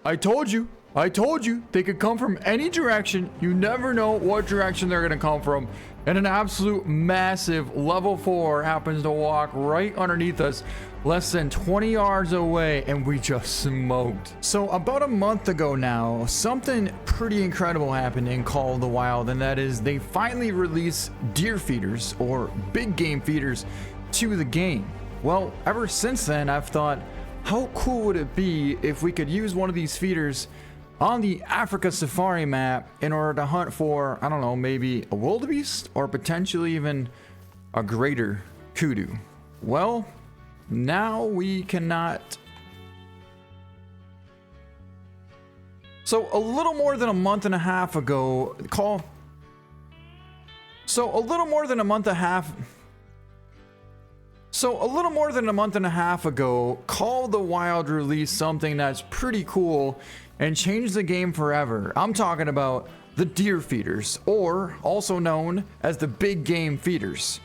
I told you. I told you. They could come from any direction. You never know what direction they're going to come from. And an absolute massive level 4 happens to walk right underneath us, less than 20 yards away, and we just smoked. So about a month ago now, something pretty incredible happened in Call of the Wild, and that is they finally released deer feeders, or big game feeders, to the game. Well, ever since then, I've thought, how cool would it be if we could use one of these feeders on the Africa Safari map in order to hunt for, I don't know, maybe a wildebeest or potentially even a greater kudu. Well, now we cannot. So a little more than a month and a half ago, Call of the Wild released something that's pretty cool and changed the game forever. I'm talking about the deer feeders, or also known as the big game feeders.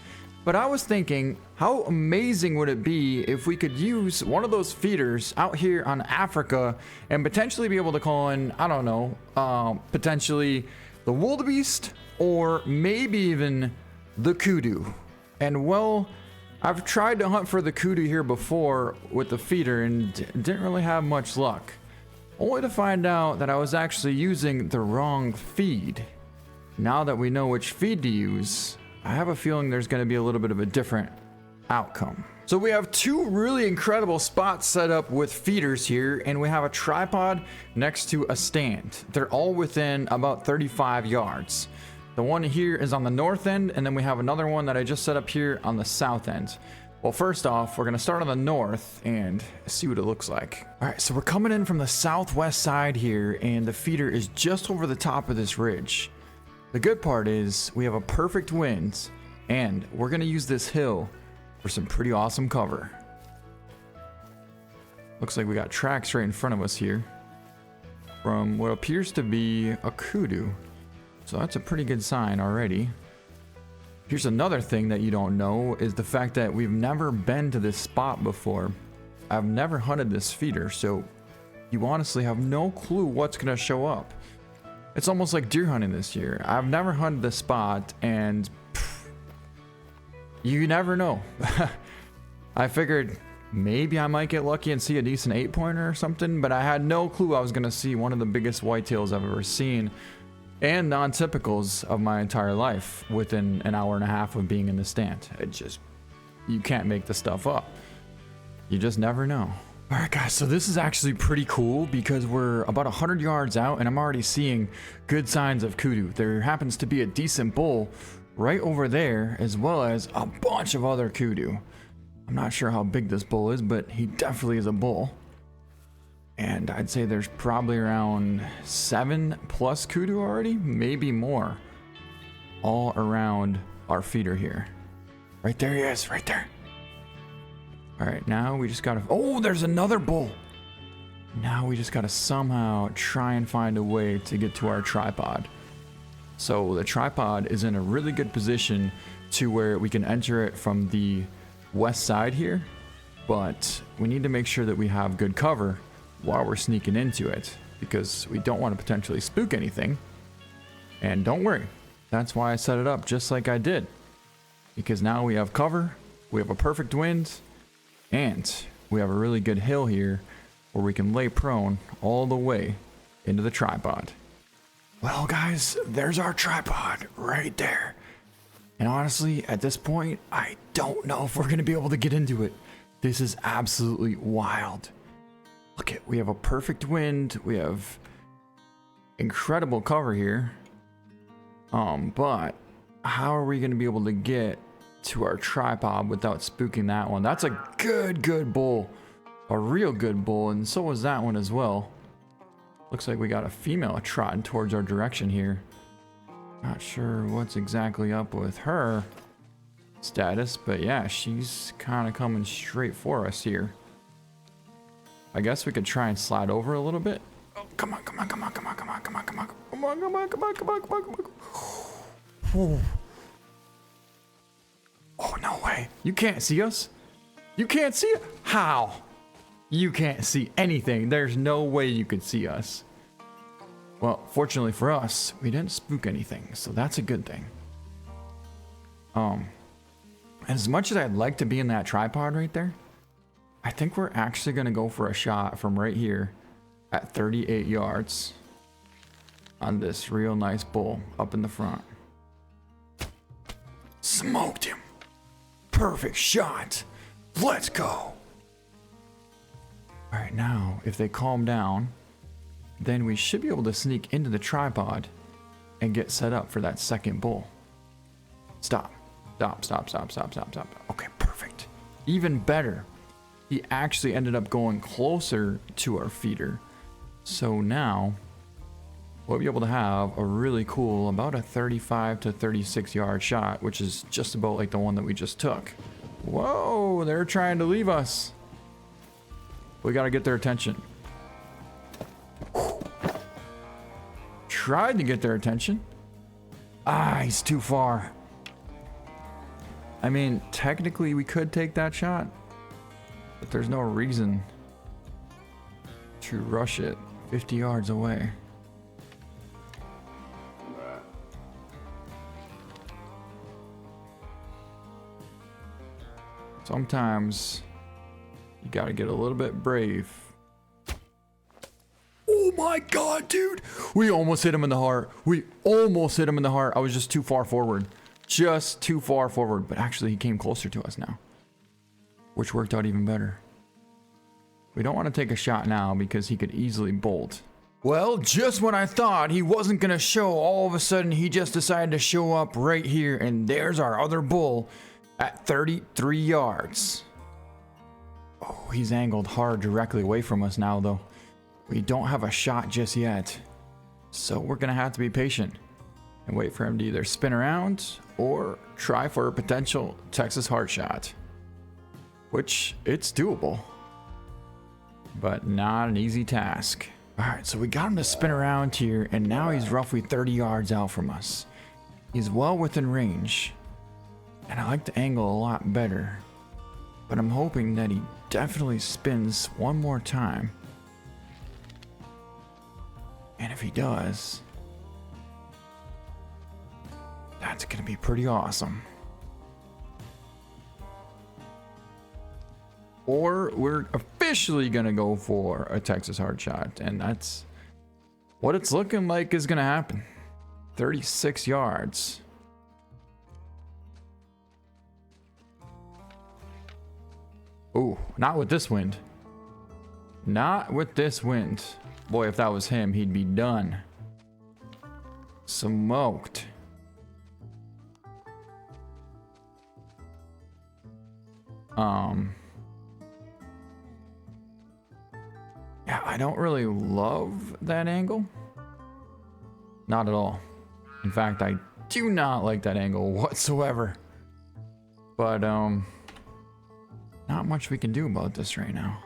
But I was thinking, how amazing would it be if we could use one of those feeders out here on Africa and potentially be able to call in, I don't know, potentially the wildebeest or maybe even the kudu. And well, I've tried to hunt for the kudu here before with the feeder and didn't really have much luck. Only to find out that I was actually using the wrong feed. Now that we know which feed to use, I have a feeling there's going to be a little bit of a different outcome. So we have two really incredible spots set up with feeders here, and we have a tripod next to a stand. They're all within about 35 yards. The one here is on the north end, and then we have another one that I just set up here on the south end. Well, first off, we're going to start on the north and see what it looks like. All right, so we're coming in from the southwest side here, and the feeder is just over the top of this ridge. The good part is we have a perfect wind, and we're going to use this hill for some pretty awesome cover. Looks like we got tracks right in front of us here from what appears to be a kudu. So that's a pretty good sign already. Here's another thing that you don't know is the fact that we've never been to this spot before. I've never hunted this feeder, so you honestly have no clue what's gonna show up. It's almost like deer hunting this year. I've never hunted this spot, and you never know. I figured maybe I might get lucky and see a decent 8-pointer or something, but I had no clue I was gonna see one of the biggest whitetails I've ever seen and non-typicals of my entire life within an hour and a half of being in the stand. You can't make this stuff up. You just never know. All right, guys, so this is actually pretty cool because we're about 100 yards out and I'm already seeing good signs of kudu. There happens to be a decent bull right over there, as well as a bunch of other kudu. I'm not sure how big this bull is, but he definitely is a bull. And I'd say there's probably around 7+ kudu already, maybe more, all around our feeder here. Right there he is, right there. All right, now we just gotta, oh, there's another bull. Now we just gotta somehow try and find a way to get to our tripod. So the tripod is in a really good position to where we can enter it from the west side here, but we need to make sure that we have good cover while we're sneaking into it, because we don't want to potentially spook anything. And don't worry, that's why I set it up just like I did, because now we have cover, we have a perfect wind, and we have a really good hill here where we can lay prone all the way into the tripod. Well, guys, there's our tripod right there. And honestly, at this point, I don't know if we're going to be able to get into it. This is absolutely wild. Look at, we have a perfect wind. We have incredible cover here. But how are we going to be able to get to our tripod without spooking that one? That's a good bull. A real good bull. And so was that one as well. Looks like we got a female trotting towards our direction here. Not sure what's exactly up with her status, but yeah, she's kind of coming straight for us here. I guess we could try and slide over a little bit. Oh, come on. Oh, no way. You can't see us? You can't see it? How? You can't see anything. There's no way you could see us. Well, fortunately for us, we didn't spook anything, so that's a good thing. As much as I'd like to be in that tripod right there, I think we're actually going to go for a shot from right here at 38 yards on this real nice bull up in the front. Smoked him. Perfect shot. Let's go. All right, now, if they calm down, then we should be able to sneak into the tripod and get set up for that second bull. Stop. Stop, stop, stop, stop, stop, stop. Okay, perfect. Even better. He actually ended up going closer to our feeder. So now we'll be able to have a really cool, about a 35 to 36 yard shot, which is just about like the one that we just took. Whoa, they're trying to leave us. We got to get their attention. Tried to get their attention. Ah, he's too far. I mean, technically we could take that shot, but there's no reason to rush it 50 yards away. Sometimes you gotta get a little bit brave. Oh my god, dude! We almost hit him in the heart. We almost hit him in the heart. I was just too far forward. Just too far forward. But actually, he came closer to us now, which worked out even better. We don't want to take a shot now because he could easily bolt. Well, just when I thought he wasn't gonna show, all of a sudden he just decided to show up right here, and there's our other bull at 33 yards. Oh, he's angled hard directly away from us now, though. We don't have a shot just yet, so we're gonna have to be patient and wait for him to either spin around or try for a potential Texas hard shot, which it's doable, but not an easy task. All right, so we got him to spin around here, and now he's roughly 30 yards out from us. He's well within range, and I like the angle a lot better, but I'm hoping that he definitely spins one more time. And if he does, that's gonna be pretty awesome. Or we're officially gonna go for a Texas hard shot, and that's what it's looking like is gonna happen. 36 yards. Ooh, not with this wind. Not with this wind. Boy, if that was him, he'd be done. Smoked. Yeah, I don't really love that angle. Not at all. In fact, I do not like that angle whatsoever. But, not much we can do about this right now.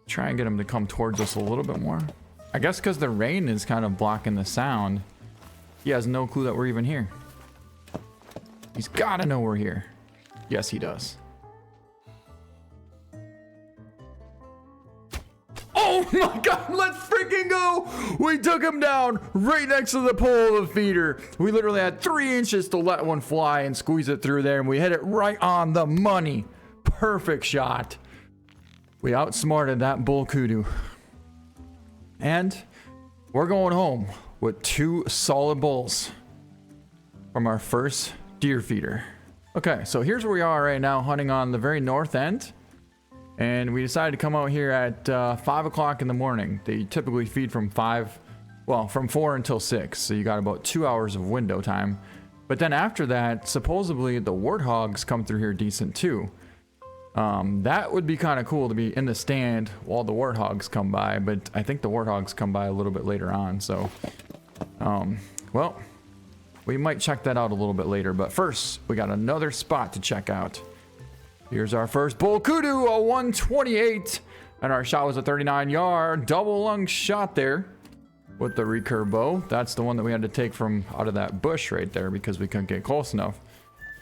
Try and get him to come towards us a little bit more. I guess because the rain is kind of blocking the sound, he has no clue that we're even here. He's gotta know we're here. Yes, he does. Oh my god, let's freaking go! We took him down right next to the pole of the feeder. We literally had 3 inches to let one fly and squeeze it through there, and we hit it right on the money. Perfect shot. We outsmarted that bull kudu. And we're going home with 2 solid bulls from our first deer feeder. Okay, so here's where we are right now, hunting on the very north end. And we decided to come out here at 5 o'clock in the morning. They typically feed from 4 until 6. So you got about 2 hours of window time. But then after that, supposedly the warthogs come through here decent too. That would be kind of cool to be in the stand while the warthogs come by, but I think the warthogs come by a little bit later on, so well, we might check that out a little bit later, but first we got another spot to check out. Here's our first bull kudu, a 128, and our shot was a 39 yard double lung shot there with the recurve bow. That's the one that we had to take from out of that bush right there because we couldn't get close enough.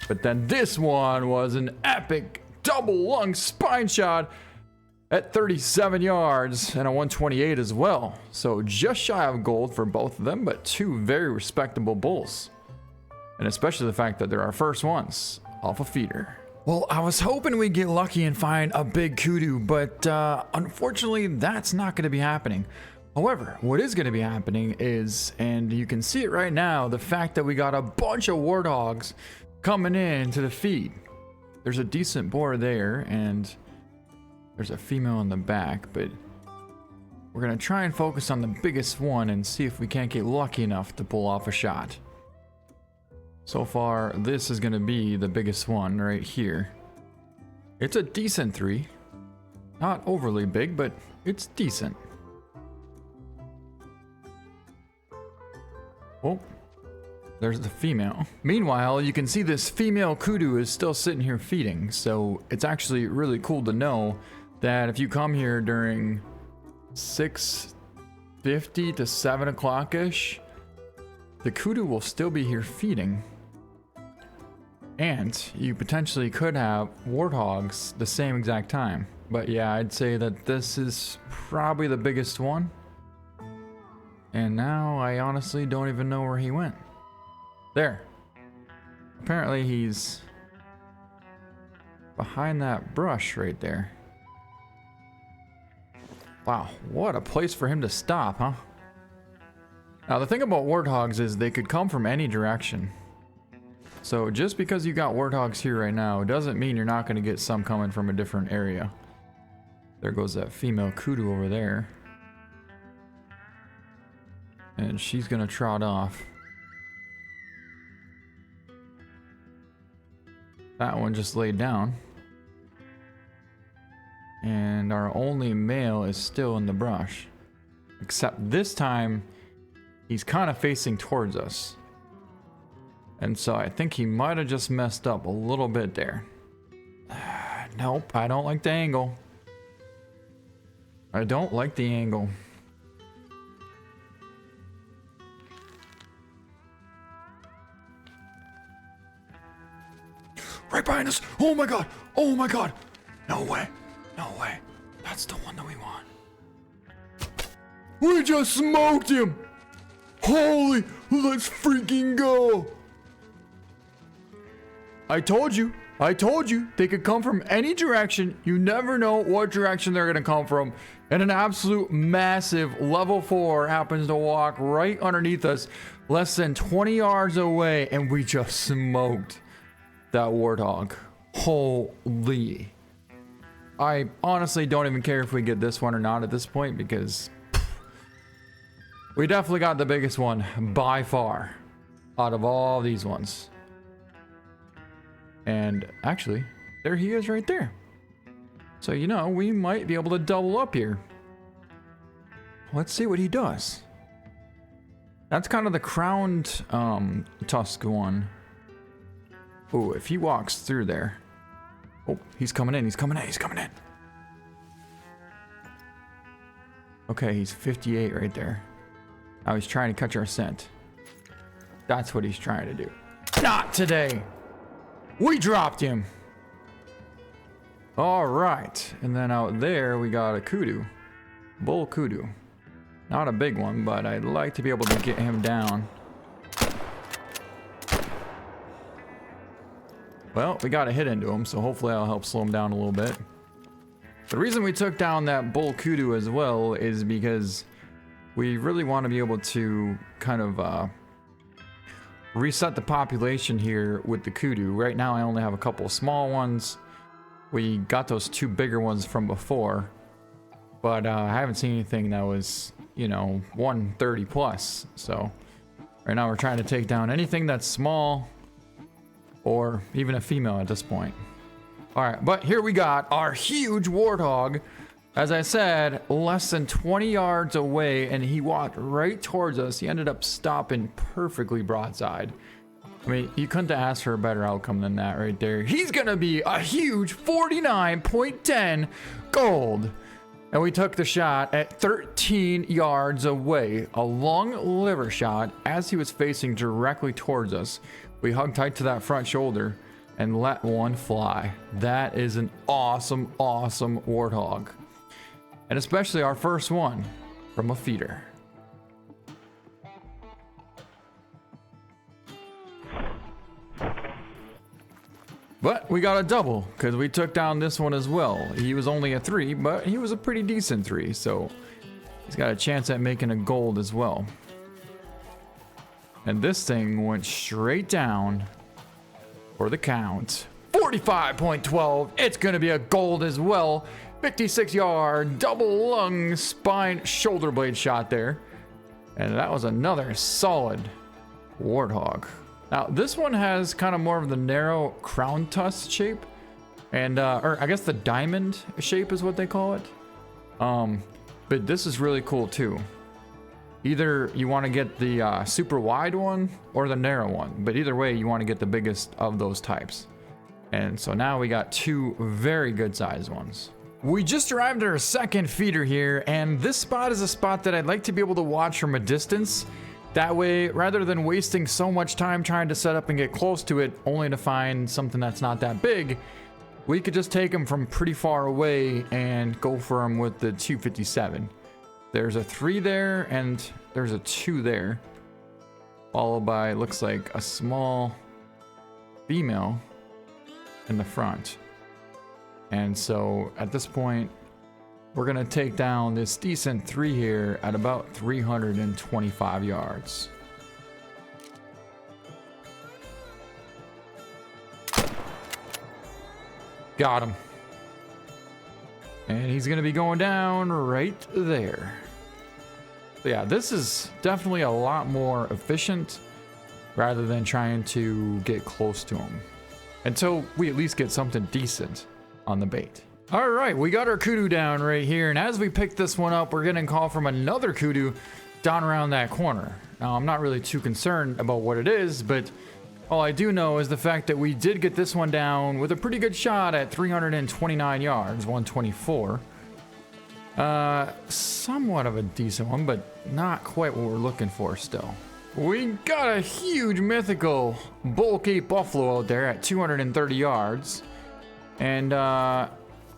But then this one was an epic double lung spine shot at 37 yards and a 128 as well. So just shy of gold for both of them, but two very respectable bulls. And especially the fact that they're our first ones off a feeder. Well, I was hoping we'd get lucky and find a big kudu, but unfortunately that's not going to be happening. However, what is going to be happening is, and you can see it right now, the fact that we got a bunch of warthogs coming in to the feed. There's a decent boar there, and there's a female in the back, but we're going to try and focus on the biggest one and see if we can't get lucky enough to pull off a shot. So far, this is going to be the biggest one right here. It's a decent 3. Not overly big, but it's decent. Oh, there's the female. Meanwhile, you can see this female kudu is still sitting here feeding, so it's actually really cool to know that if you come here during 6:50 to 7 o'clock-ish, the kudu will still be here feeding. And you potentially could have warthogs the same exact time. But yeah, I'd say that this is probably the biggest one. And now I honestly don't even know where he went. There. Apparently he's behind that brush right there. Wow, what a place for him to stop, huh? Now the thing about warthogs is they could come from any direction. So just because you got warthogs here right now doesn't mean you're not going to get some coming from a different area. There goes that female kudu over there. And she's going to trot off. That one just laid down. And our only male is still in the brush. Except this time, he's kind of facing towards us. And so I think he might have just messed up a little bit there. Nope, I don't like the angle. I don't like the angle. Right behind us! Oh my god! Oh my god! No way! No way! That's the one that we want. We just smoked him! Holy! Let's freaking go! I told you, they could come from any direction. You never know what direction they're gonna come from. And an absolute massive level 4 happens to walk right underneath us, less than 20 yards away, and we just smoked that warthog. Holy. I honestly don't even care if we get this one or not at this point, because we definitely got the biggest one by far out of all these ones. And actually, there he is right there. So, you know, we might be able to double up here. Let's see what he does. That's kind of the crowned tusk one. Oh, if he walks through there. Oh, he's coming in, he's coming in, he's coming in. Okay, he's 58 right there. Now he's trying to catch our scent. That's what he's trying to do. Not today! We dropped him! Alright, and then out there we got a kudu. Bull kudu. Not a big one, but I'd like to be able to get him down. Well, we got a hit into him, so hopefully I'll help slow him down a little bit. The reason we took down that bull kudu as well is because we really want to be able to kind of reset the population here with the kudu. Right now I only have a couple of small ones. We got those two bigger ones from before, but I haven't seen anything that was, you know, 130 plus. So right now we're trying to take down anything that's small or even a female at this point. All right, but here we got our huge warthog. As I said, less than 20 yards away, and he walked right towards us. He ended up stopping perfectly broadside. I mean, you couldn't ask for a better outcome than that right there. He's gonna be a huge 49.10 gold. And we took the shot at 13 yards away. A long liver shot as he was facing directly towards us. We hugged tight to that front shoulder. and let one fly. That is an awesome, awesome warthog. And especially our first one from a feeder. But we got a double because we took down this one as well. He was only a 3, but he was a pretty decent 3, so he's got a chance at making a gold as well. And this thing went straight down for the count. 45.12. It's going to be a gold as well. 56 yard, double lung, spine, shoulder blade shot there. And that was another solid warthog. Now, this one has kind of more of the narrow crown tusk shape. And, or I guess the diamond shape is what they call it. But this is really cool too. Either you want to get the super wide one or the narrow one. But either way, you want to get the biggest of those types. And so now we got 2 very good sized ones. We just arrived at our second feeder here. And this spot is a spot that I'd like to be able to watch from a distance. That way, rather than wasting so much time trying to set up and get close to it, only to find something that's not that big, we could just take them from pretty far away and go for them with the 257. There's a 3 there, and there's a 2 there. Followed by, looks like, a small female in the front. And so, at this point, we're going to take down this decent 3 here at about 325 yards. Got him. And he's going to be going down right there. So yeah, this is definitely a lot more efficient rather than trying to get close to him. Until we at least get something decent on the bait. All right, we got our kudu down right here, and as we pick this one up, we're getting a call from another kudu down around that corner. Now, I'm not really too concerned about what it is, but all I do know is the fact that we did get this one down with a pretty good shot at 329 yards, 124. Somewhat of a decent one, but not quite what we're looking for still. We got a huge mythical bulky buffalo out there at 230 yards, and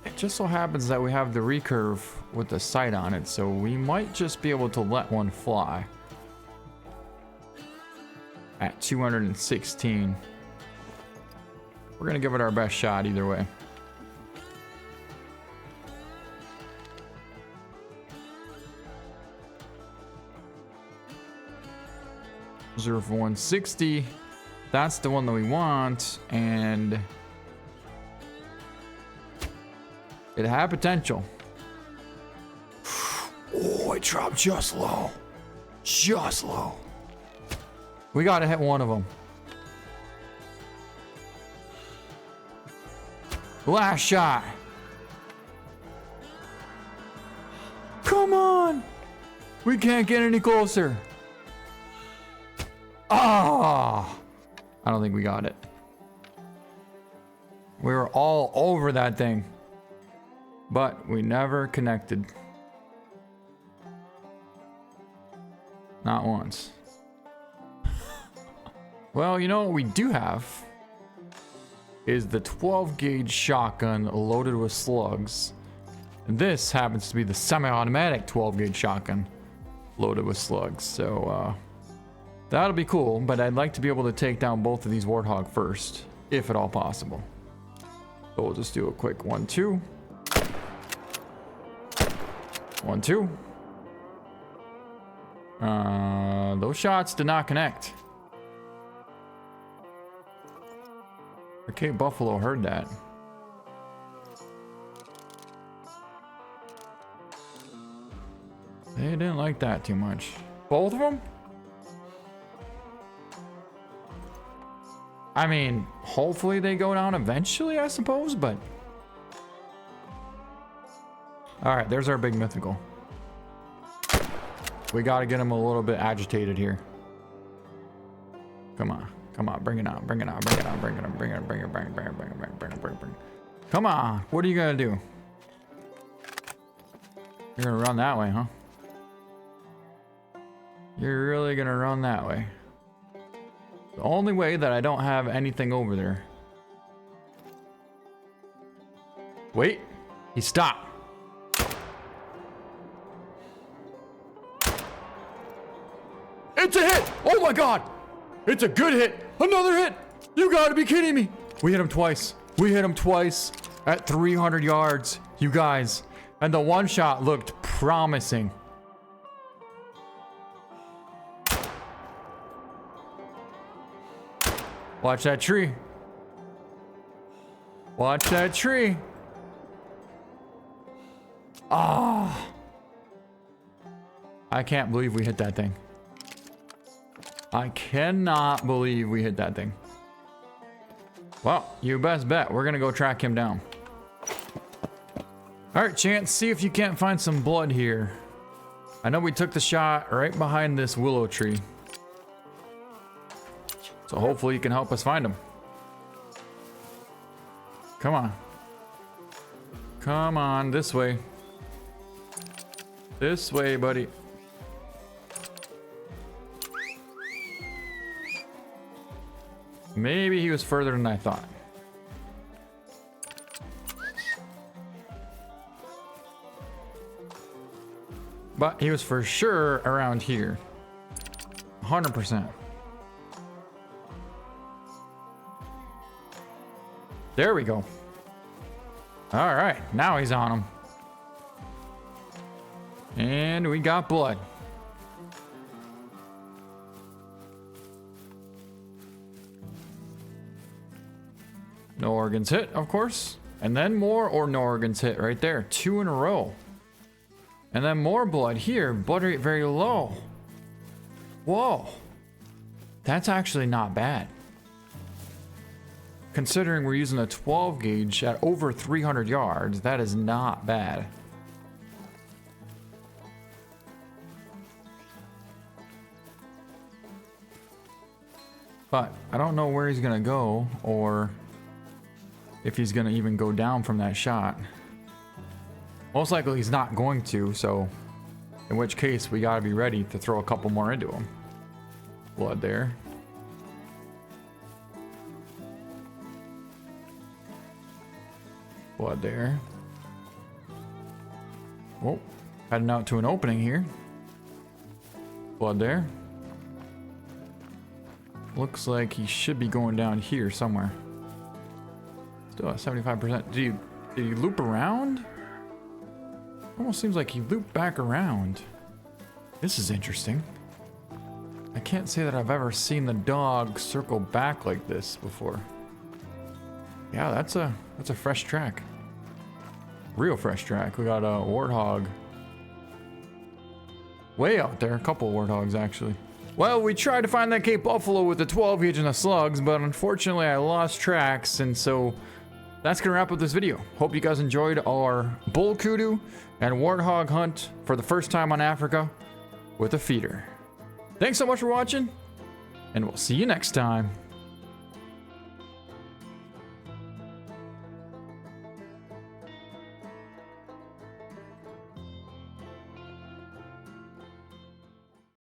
it just so happens that we have the recurve with the sight on it, so we might just be able to let one fly at 216. We're gonna give it our best shot either way. Reserve for 160. That's the one that we want, and it had potential. Oh, it dropped just low. Just low. We gotta hit one of them. Last shot. Come on. We can't get any closer. Ah. I don't think we got it. We were all over that thing, but we never connected. Not once. Well, you know what we do have is the 12 gauge shotgun loaded with slugs. And this happens to be the semi-automatic 12 gauge shotgun loaded with slugs. So that'll be cool, but I'd like to be able to take down both of these warthog first, if at all possible. So we'll just do a quick 1-2. 1-2. Those shots did not connect. Okay, Buffalo heard that. They didn't like that too much. Both of them? I mean, hopefully they go down eventually, I suppose, but... Alright, there's our big mythical. We gotta get him a little bit agitated here. Come on. Come on, bring it on, bring it on, bring it on, bring it on, bring it on, bring it, bring it, bring it, bring it, bring it, bring it, bring it, bring it. Come on, what are you gonna do? You're gonna run that way, huh? You're really gonna run that way. The only way that I don't have anything over there Wait. He stopped. It's a hit! Oh my god! It's a good hit! Another hit! You gotta be kidding me! We hit him twice. We hit him twice at 300 yards, you guys. And the one shot looked promising. Watch that tree. Watch that tree. Ah. I can't believe we hit that thing. I cannot believe we hit that thing. Well, you best bet. We're gonna go track him down. Alright, Chance, see if you can't find some blood here. I know we took the shot right behind this willow tree. So hopefully you can help us find him. Come on. Come on, this way. This way, buddy. Maybe he was further than I thought. But he was for sure around here. 100%. There we go. All right, now he's on him. And we got blood. No organs hit, of course. And then more or no organs hit right there. 2 in a row. And then more blood here. Blood rate very low. Whoa. That's actually not bad. Considering we're using a 12 gauge at over 300 yards, that is not bad. But I don't know where he's gonna go or if he's gonna even go down from that shot. Most likely he's not going to, so in which case we gotta be ready to throw a couple more into him. Blood there. Blood there. Oh, heading out to an opening here. Blood there. Looks like he should be going down here somewhere. Still at 75%. Did he loop around? Almost seems like he looped back around. This is interesting. I can't say that I've ever seen the dog circle back like this before. Yeah, that's a fresh track. Real fresh track. We got a warthog way out there. A couple warthogs actually. Well, we tried to find that Cape Buffalo with the 12 gauge and the slugs, but unfortunately I lost tracks, and so that's gonna wrap up this video. Hope you guys enjoyed our bull kudu and warthog hunt for the first time on Africa with a feeder. Thanks so much for watching, and we'll see you next time.